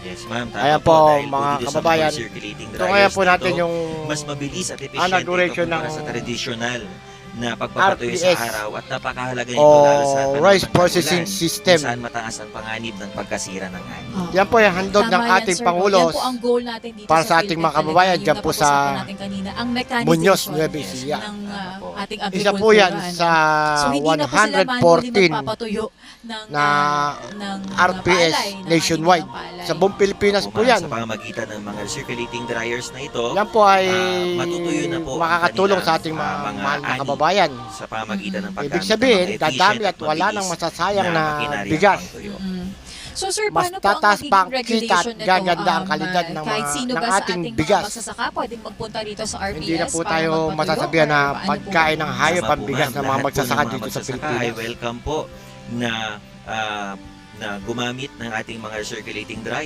Yes, ma'am. Tama Ayan po, po, dahil mga dito sa kababayan. circulating So dryers ngayon po na natin ito, yung mas mabilis at efficient inauguration ito kumpara ng sa traditional na pagpapatuyo sa RPS araw at napakahalaga nito o lalo sa panahon rice ng processing tag-ulan, system. kung saan mataas ang panganib ng pagkasira ng ani. Yan po yung handog ng Tama yan, ating sir. Pangulo Yan po ang goal natin dito para sa sa ating mga PhilHealth kababayan talaga, dyan yung po sa napag-usapan natin kanina, ang mechanization Muñoz, Nueva Ecija. ng ating Isa po yan agrikultura, sa so hindi na po sila manually 114 magpapatuyo ng, na ng RPS palay, ng nationwide. anime ng palay. Sa buong Pilipinas Opo, po ma'am, yan. Sa pamamagitan ng mga circulating dryers na ito, Yan po ay matutuyo na po ang makakatulong sa kanilang, ating mga mga mahal na ani kababayan. sa pamamagitan ng paggamit Ibig ng sabihin, mga efficient dadami at wala mabilis nang masasayang na makinarya bigas. pangtuyo. So sir, Mas paano po ang tataas pa ang magiging kita at regulation nito? gaganda ang kalidad ng kahit mga- sino ng ba sa ating ating bigas. mga magsasaka pwedeng magpunta dito sa RPS Hindi na po para tayo magpatuyo masasabihan or na paano po? pagkain ng hayop Tama ang po, bigas ma'am. ng mga Lahat po magsasaka ng mga dito sa magsasaka ay Pilipinas. welcome po na na gumamit ng ating mga circulating dryer